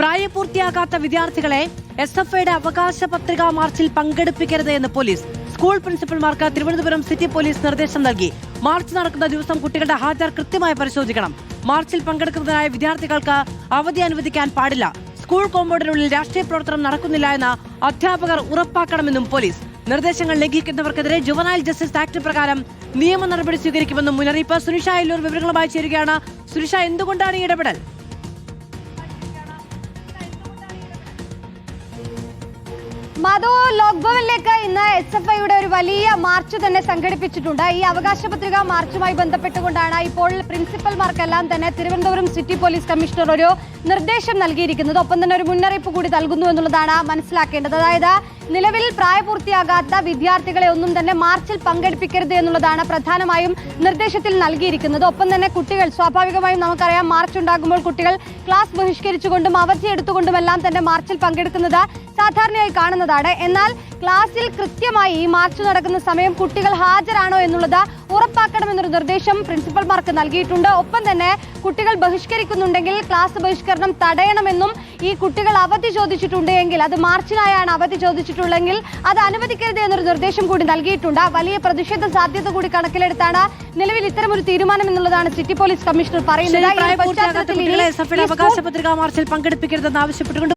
പ്രായപൂർത്തിയാകാത്ത വിദ്യാർത്ഥികളെ SFIയുടെ അവകാശ പത്രികാ മാർച്ചിൽ പങ്കെടുപ്പിക്കരുത് എന്ന് പോലീസ്. സ്കൂൾ പ്രിൻസിപ്പൽമാർക്ക് തിരുവനന്തപുരം സിറ്റി പോലീസ് നിർദ്ദേശം നൽകി. മാർച്ച് നടക്കുന്ന ദിവസം കുട്ടികളുടെ ഹാജർ കൃത്യമായി പരിശോധിക്കണം. മാർച്ചിൽ പങ്കെടുക്കുന്നതിനായ വിദ്യാർത്ഥികൾക്ക് അവധി അനുവദിക്കാൻ പാടില്ല. സ്കൂൾ കോമ്പൗണ്ടിനുള്ളിൽ രാഷ്ട്രീയ പ്രവർത്തനം നടക്കുന്നില്ല എന്ന് അധ്യാപകർ ഉറപ്പാക്കണമെന്നും പോലീസ്. നിർദ്ദേശങ്ങൾ ലംഘിക്കുന്നവർക്കെതിരെ ജുവനൈൽ ജസ്റ്റിസ് ആക്ട് പ്രകാരം നിയമ നടപടി സ്വീകരിക്കുമെന്നും മുന്നറിയിപ്പ്. സുനിഷ എല്ലൂർ വിവരങ്ങളുമായി ചേരുകയാണ്. സുനിഷ, എന്തുകൊണ്ടാണ് ഈ ഇടപെടൽ? മധു, ലോക്ഭവനിലേക്ക് ഇന്ന് SFIയുടെ ഒരു വലിയ മാർച്ച് തന്നെ സംഘടിപ്പിച്ചിട്ടുണ്ട്. ഈ അവകാശ പത്രിക മാർച്ചുമായി ബന്ധപ്പെട്ടുകൊണ്ടാണ് ഇപ്പോൾ പ്രിൻസിപ്പൽമാർക്കെല്ലാം തന്നെ തിരുവനന്തപുരം സിറ്റി പോലീസ് കമ്മീഷണർ ഒരു നിർദ്ദേശം നൽകിയിരിക്കുന്നത്. ഒപ്പം തന്നെ ഒരു മുന്നറിയിപ്പ് കൂടി നൽകുന്നു എന്നുള്ളതാണ് മനസ്സിലാക്കേണ്ടത്. അതായത് നിലവിൽ പ്രായപൂർത്തിയാകാത്ത വിദ്യാർത്ഥികളെ ഒന്നും തന്നെ മാർച്ചിൽ പങ്കെടുപ്പിക്കരുത് എന്നുള്ളതാണ് പ്രധാനമായും നിർദ്ദേശത്തിൽ നൽകിയിരിക്കുന്നത്. ഒപ്പം തന്നെ കുട്ടികൾ, സ്വാഭാവികമായും നമുക്കറിയാം, മാർച്ച് ഉണ്ടാകുമ്പോൾ കുട്ടികൾ ക്ലാസ് ബഹിഷ്കരിച്ചുകൊണ്ടും അവധിയെടുത്തുകൊണ്ടുമെല്ലാം തന്നെ മാർച്ചിൽ പങ്കെടുക്കുന്നത് സാധാരണയായി കാണുന്നതാണ്. എന്നാൽ ക്ലാസ്സിൽ കൃത്യമായി ഈ മാർച്ച് നടക്കുന്ന സമയം കുട്ടികൾ ഹാജരാണോ എന്നുള്ളത് ഉറപ്പാക്കണമെന്നൊരു നിർദ്ദേശം പ്രിൻസിപ്പൽമാർക്ക് നൽകിയിട്ടുണ്ട്. ഒപ്പം തന്നെ കുട്ടികൾ ബഹിഷ്കരിക്കുന്നുണ്ടെങ്കിൽ ക്ലാസ് ബഹിഷ്കരണം തടയണമെന്നും, ഈ കുട്ടികൾ അവധി ചോദിച്ചിട്ടുണ്ട് എങ്കിൽ, അത് മാർച്ചിനായാണ് അവധി ചോദിച്ചിട്ടുള്ളെങ്കിൽ അത് അനുവദിക്കരുത് എന്നൊരു നിർദ്ദേശം കൂടി നൽകിയിട്ടുണ്ട്. വലിയ പ്രതിഷേധ സാധ്യത കൂടി കണക്കിലെടുത്താണ് നിലവിൽ ഇത്തരമൊരു തീരുമാനം എന്നുള്ളതാണ് സിറ്റി പോലീസ് കമ്മീഷണർ പറയുന്നത്. അവകാശ പത്രികാ മാർച്ചിൽ പങ്കെടുപ്പിക്കരുതെന്ന് ആവശ്യപ്പെട്ടുകൊണ്ട്